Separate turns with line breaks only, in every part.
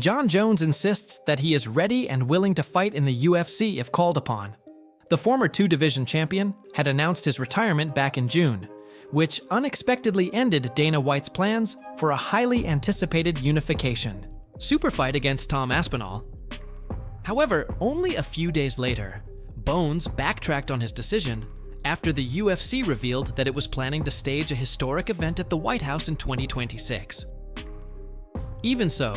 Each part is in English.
Jon Jones insists that he is ready and willing to fight in the UFC if called upon. The former two-division champion had announced his retirement back in June, which unexpectedly ended Dana White's plans for a highly anticipated unification super fight against Tom Aspinall. However, only a few days later, Bones backtracked on his decision after the UFC revealed that it was planning to stage a historic event at the White House in 2026. Even so,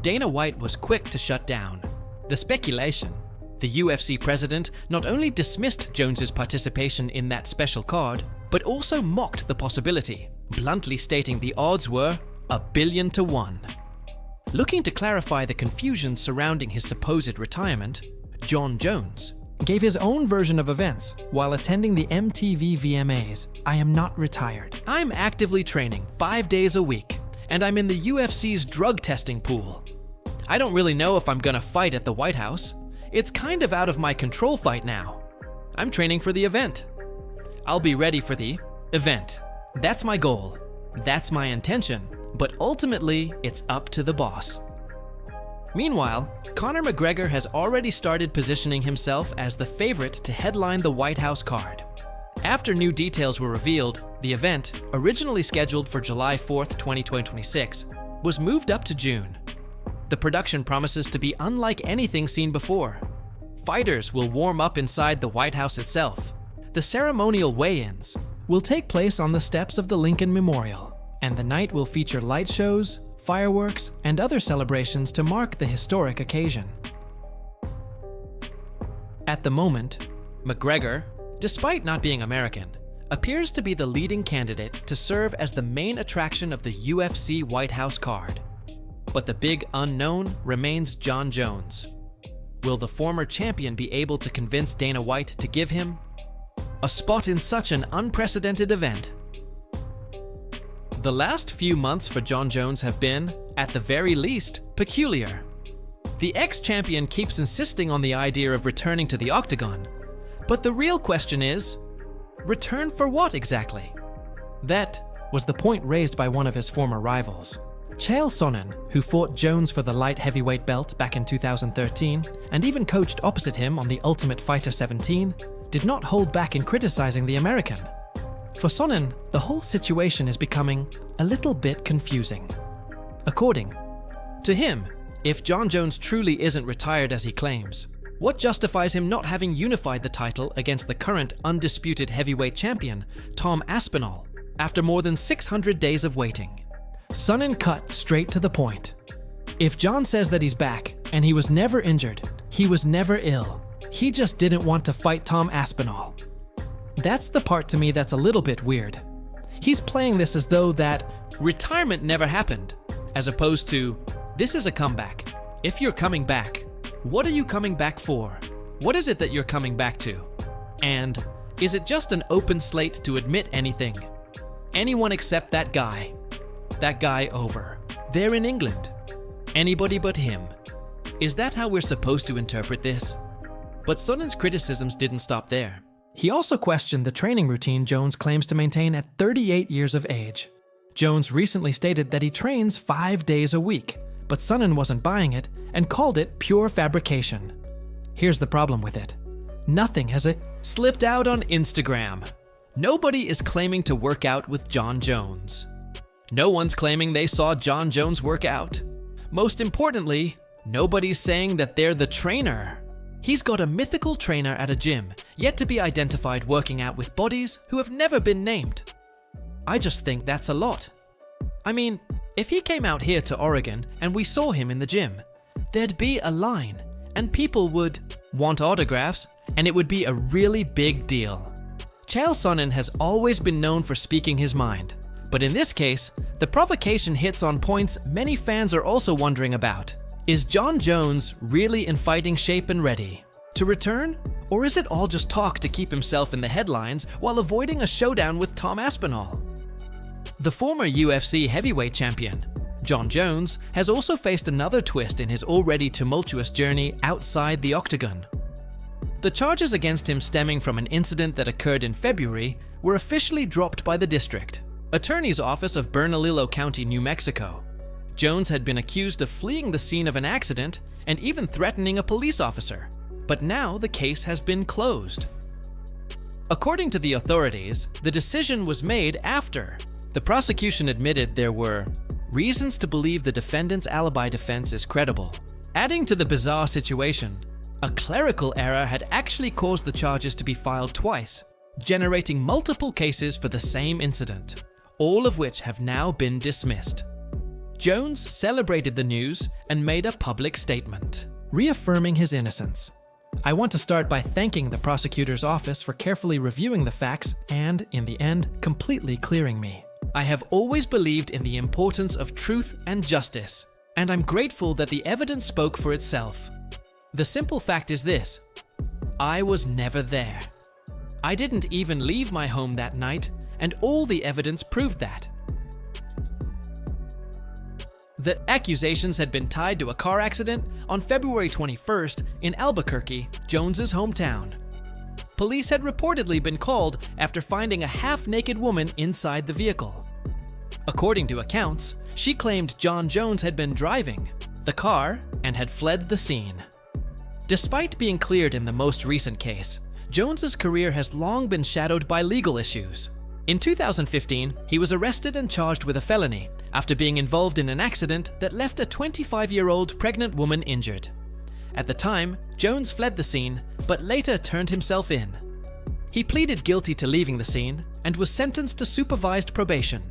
Dana White was quick to shut down the speculation. The UFC president not only dismissed Jones's participation in that special card, but also mocked the possibility, bluntly stating the odds were 1,000,000,000 to 1. Looking to clarify the confusion surrounding his supposed retirement, Jon Jones gave his own version of events while attending the MTV VMAs. "I am not retired. I'm actively training 5 days a week, and I'm in the UFC's drug testing pool. I don't really know if I'm gonna fight at the White House. It's kind of out of my control fight now. I'm training for the event. I'll be ready for the event. That's my goal. That's my intention. But ultimately, it's up to the boss." Meanwhile, Conor McGregor has already started positioning himself as the favorite to headline the White House card. After new details were revealed, the event, originally scheduled for July 4th, 2026, was moved up to June. The production promises to be unlike anything seen before. Fighters will warm up inside the White House itself. The ceremonial weigh-ins will take place on the steps of the Lincoln Memorial, and the night will feature light shows, fireworks, and other celebrations to mark the historic occasion. At the moment, McGregor, despite not being American, appears to be the leading candidate to serve as the main attraction of the UFC White House card. But the big unknown remains Jon Jones. Will the former champion be able to convince Dana White to give him a spot in such an unprecedented event? The last few months for Jon Jones have been, at the very least, peculiar. The ex-champion keeps insisting on the idea of returning to the octagon, but the real question is, return for what exactly? That was the point raised by one of his former rivals. Chael Sonnen, who fought Jones for the light heavyweight belt back in 2013, and even coached opposite him on the Ultimate Fighter 17, did not hold back in criticizing the American. For Sonnen, the whole situation is becoming a little bit confusing. According to him, if Jon Jones truly isn't retired as he claims, what justifies him not having unified the title against the current undisputed heavyweight champion, Tom Aspinall, after more than 600 days of waiting? Sonnen cut straight to the point. If Jon says that he's back, and he was never injured, he was never ill, he just didn't want to fight Tom Aspinall. That's the part to me that's a little bit weird. He's playing this as though that retirement never happened, as opposed to, this is a comeback. If you're coming back, what are you coming back for? What is it that you're coming back to? And is it just an open slate to admit anything? Anyone except that guy. That guy over there in England. Anybody but him. Is that how we're supposed to interpret this? But Sonnen's criticisms didn't stop there. He also questioned the training routine Jones claims to maintain at 38 years of age. Jones recently stated that he trains 5 days a week, but Sonnen wasn't buying it and called it pure fabrication. Here's the problem with it. Nothing has slipped out on Instagram. Nobody is claiming to work out with Jon Jones. No one's claiming they saw Jon Jones work out. Most importantly, nobody's saying that they're the trainer. He's got a mythical trainer at a gym, yet to be identified working out with bodies who have never been named. I just think that's a lot. I mean, if he came out here to Oregon and we saw him in the gym, there'd be a line, and people would want autographs, and it would be a really big deal. Chael Sonnen has always been known for speaking his mind, but in this case, the provocation hits on points many fans are also wondering about. Is Jon Jones really in fighting shape and ready to return? Or is it all just talk to keep himself in the headlines while avoiding a showdown with Tom Aspinall? The former UFC heavyweight champion, Jon Jones, has also faced another twist in his already tumultuous journey outside the octagon. The charges against him stemming from an incident that occurred in February were officially dropped by the district attorney's office of Bernalillo County, New Mexico. Jones had been accused of fleeing the scene of an accident and even threatening a police officer, but now the case has been closed. According to the authorities, the decision was made after the prosecution admitted there were reasons to believe the defendant's alibi defense is credible. Adding to the bizarre situation, a clerical error had actually caused the charges to be filed twice, generating multiple cases for the same incident, all of which have now been dismissed. Jones celebrated the news and made a public statement, reaffirming his innocence. I want to start by thanking the prosecutor's office for carefully reviewing the facts and, in the end, completely clearing me. I have always believed in the importance of truth and justice, and I'm grateful that the evidence spoke for itself. The simple fact is this: I was never there. I didn't even leave my home that night, and all the evidence proved that. The accusations had been tied to a car accident on February 21st in Albuquerque, Jones's hometown. Police had reportedly been called after finding a half-naked woman inside the vehicle. According to accounts, she claimed John Jones had been driving the car and had fled the scene. Despite being cleared in the most recent case, Jones's career has long been shadowed by legal issues. In 2015, he was arrested and charged with a felony after being involved in an accident that left a 25-year-old pregnant woman injured. At the time, Jones fled the scene, but later turned himself in. He pleaded guilty to leaving the scene and was sentenced to supervised probation.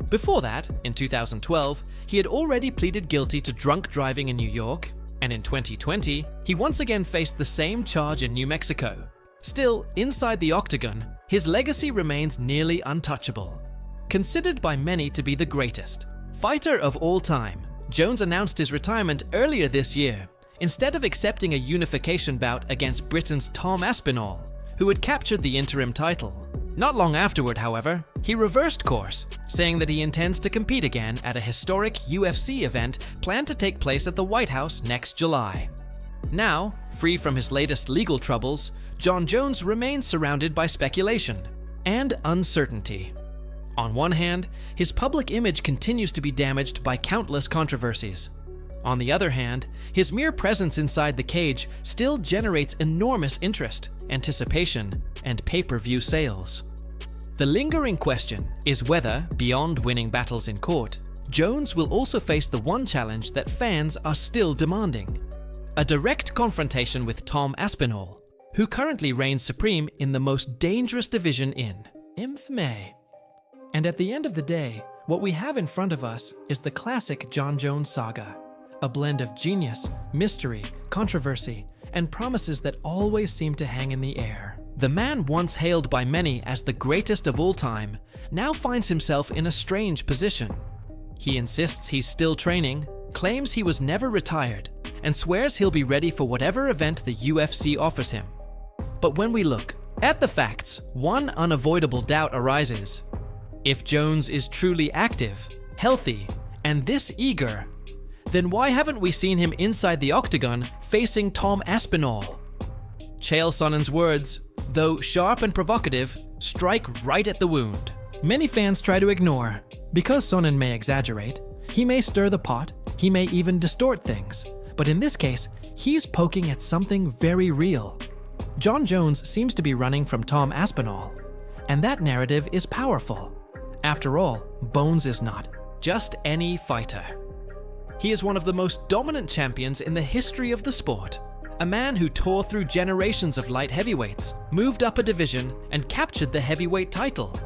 Before that, in 2012, he had already pleaded guilty to drunk driving in New York, and in 2020, he once again faced the same charge in New Mexico. Still, inside the octagon, his legacy remains nearly untouchable. Considered by many to be the greatest fighter of all time, Jones announced his retirement earlier this year, instead of accepting a unification bout against Britain's Tom Aspinall, who had captured the interim title. Not long afterward, however, he reversed course, saying that he intends to compete again at a historic UFC event planned to take place at the White House next July. Now, free from his latest legal troubles, Jon Jones remains surrounded by speculation and uncertainty. On one hand, his public image continues to be damaged by countless controversies. On the other hand, his mere presence inside the cage still generates enormous interest, anticipation, and pay-per-view sales. The lingering question is whether, beyond winning battles in court, Jones will also face the one challenge that fans are still demanding: a direct confrontation with Tom Aspinall, who currently reigns supreme in the most dangerous division in MMA. And at the end of the day, what we have in front of us is the classic Jon Jones saga, a blend of genius, mystery, controversy, and promises that always seem to hang in the air. The man once hailed by many as the greatest of all time now finds himself in a strange position. He insists he's still training, claims he was never retired, and swears he'll be ready for whatever event the UFC offers him. But when we look at the facts, one unavoidable doubt arises. If Jones is truly active, healthy, and this eager, then why haven't we seen him inside the octagon facing Tom Aspinall? Chael Sonnen's words, though sharp and provocative, strike right at the wound. Many fans try to ignore. Because Sonnen may exaggerate, he may stir the pot, he may even distort things. But in this case, he's poking at something very real. Jon Jones seems to be running from Tom Aspinall, and that narrative is powerful. After all, Bones is not just any fighter. He is one of the most dominant champions in the history of the sport. A man who tore through generations of light heavyweights, moved up a division, and captured the heavyweight title.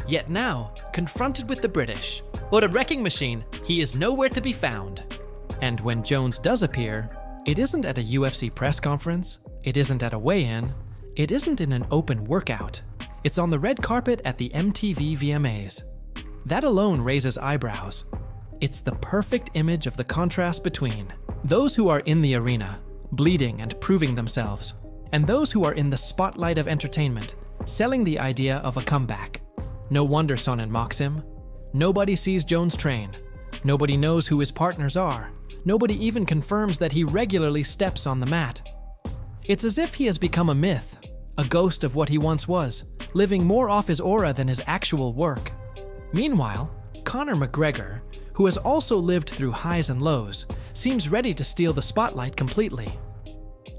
Yet now, confronted with the British, or a wrecking machine, he is nowhere to be found. And when Jones does appear, it isn't at a UFC press conference, it isn't at a weigh-in, it isn't in an open workout. It's on the red carpet at the MTV VMAs. That alone raises eyebrows. It's the perfect image of the contrast between those who are in the arena, bleeding and proving themselves, and those who are in the spotlight of entertainment, selling the idea of a comeback. No wonder Sonnen mocks him. Nobody sees Jones train. Nobody knows who his partners are. Nobody even confirms that he regularly steps on the mat. It's as if he has become a myth, a ghost of what he once was, living more off his aura than his actual work. Meanwhile, Conor McGregor, who who has also lived through highs and lows, seems ready to steal the spotlight completely.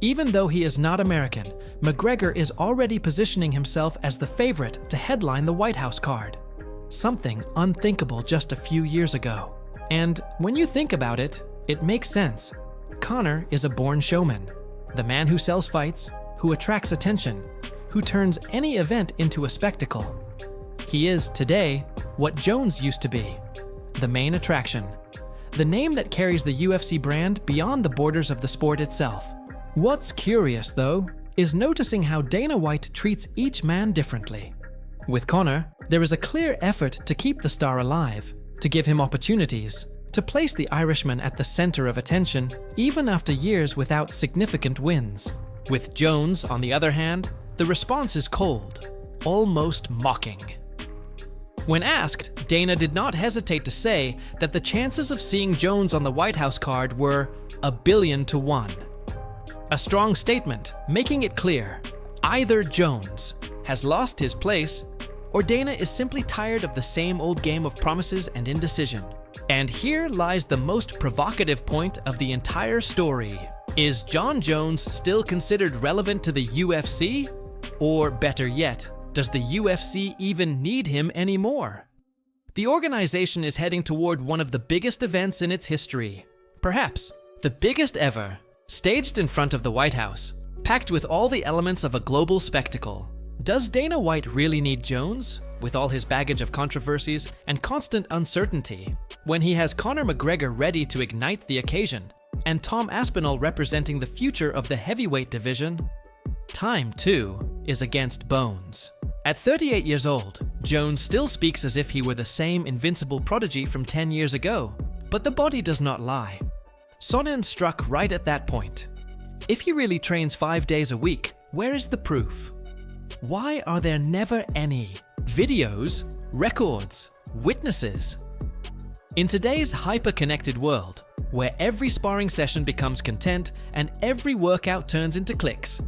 Even though he is not American, McGregor is already positioning himself as the favorite to headline the White House card. Something unthinkable just a few years ago. And when you think about it, it makes sense. Conor is a born showman, the man who sells fights, who attracts attention, who turns any event into a spectacle. He is, today, what Jones used to be, the main attraction, the name that carries the UFC brand beyond the borders of the sport itself. What's curious, though, is noticing how Dana White treats each man differently. With Conor, there is a clear effort to keep the star alive, to give him opportunities, to place the Irishman at the center of attention, even after years without significant wins. With Jones, on the other hand, the response is cold, almost mocking. When asked, Dana did not hesitate to say that the chances of seeing Jones on the White House card were 1,000,000,000 to 1. A strong statement, making it clear, either Jones has lost his place, or Dana is simply tired of the same old game of promises and indecision. And here lies the most provocative point of the entire story. Is Jon Jones still considered relevant to the UFC? Or better yet, does the UFC even need him anymore? The organization is heading toward one of the biggest events in its history. Perhaps the biggest ever, staged in front of the White House, packed with all the elements of a global spectacle. Does Dana White really need Jones, with all his baggage of controversies and constant uncertainty, when he has Conor McGregor ready to ignite the occasion, and Tom Aspinall representing the future of the heavyweight division? Time, too, is against Bones. At 38 years old, Jones still speaks as if he were the same invincible prodigy from 10 years ago, but the body does not lie. Sonnen struck right at that point. If he really trains 5 days a week, where is the proof? Why are there never any videos, records, witnesses? In today's hyper-connected world, where every sparring session becomes content and every workout turns into clicks,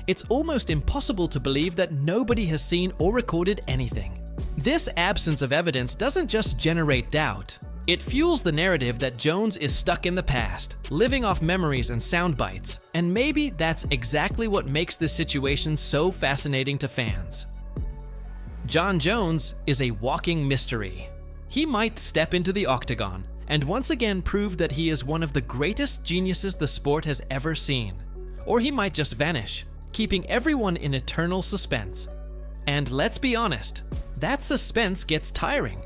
it's almost impossible to believe that nobody has seen or recorded anything. This absence of evidence doesn't just generate doubt. It fuels the narrative that Jones is stuck in the past, living off memories and sound bites, and maybe that's exactly what makes this situation so fascinating to fans. Jon Jones is a walking mystery. He might step into the octagon and once again prove that he is one of the greatest geniuses the sport has ever seen. Or he might just vanish, keeping everyone in eternal suspense. And let's be honest, that suspense gets tiring.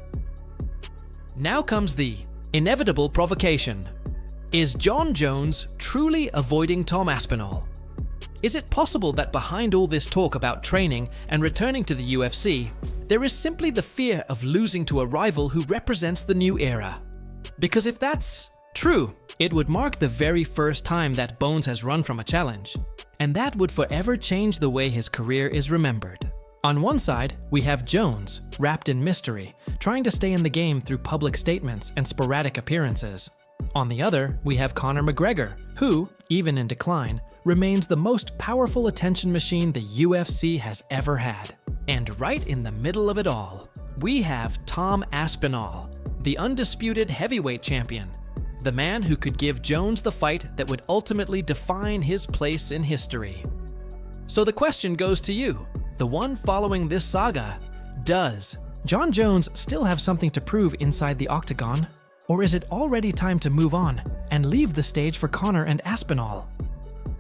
Now comes the inevitable provocation. Is Jon Jones truly avoiding Tom Aspinall? Is it possible that behind all this talk about training and returning to the UFC, there is simply the fear of losing to a rival who represents the new era? Because if that's true, it would mark the very first time that Bones has run from a challenge, and that would forever change the way his career is remembered. On one side, we have Jones, wrapped in mystery, trying to stay in the game through public statements and sporadic appearances. On the other, we have Conor McGregor, who, even in decline, remains the most powerful attention machine the UFC has ever had. And right in the middle of it all, we have Tom Aspinall, the undisputed heavyweight champion, the man who could give Jones the fight that would ultimately define his place in history. So the question goes to you, the one following this saga. Does Jon Jones still have something to prove inside the octagon? Or is it already time to move on and leave the stage for Conor and Aspinall?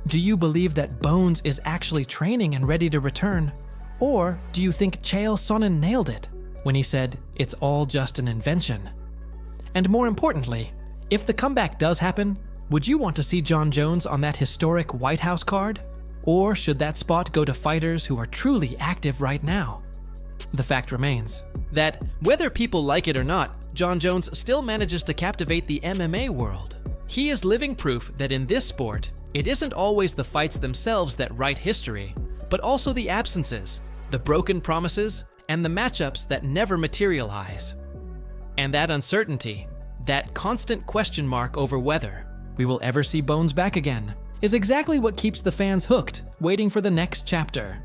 Do you believe that Bones is actually training and ready to return? Or do you think Chael Sonnen nailed it when he said it's all just an invention? And more importantly, if the comeback does happen, would you want to see Jon Jones on that historic White House card? Or should that spot go to fighters who are truly active right now? The fact remains that whether people like it or not, Jon Jones still manages to captivate the MMA world. He is living proof that in this sport, it isn't always the fights themselves that write history, but also the absences, the broken promises, and the matchups that never materialize. And that uncertainty, that constant question mark over whether we will ever see Bones back again, is exactly what keeps the fans hooked, waiting for the next chapter.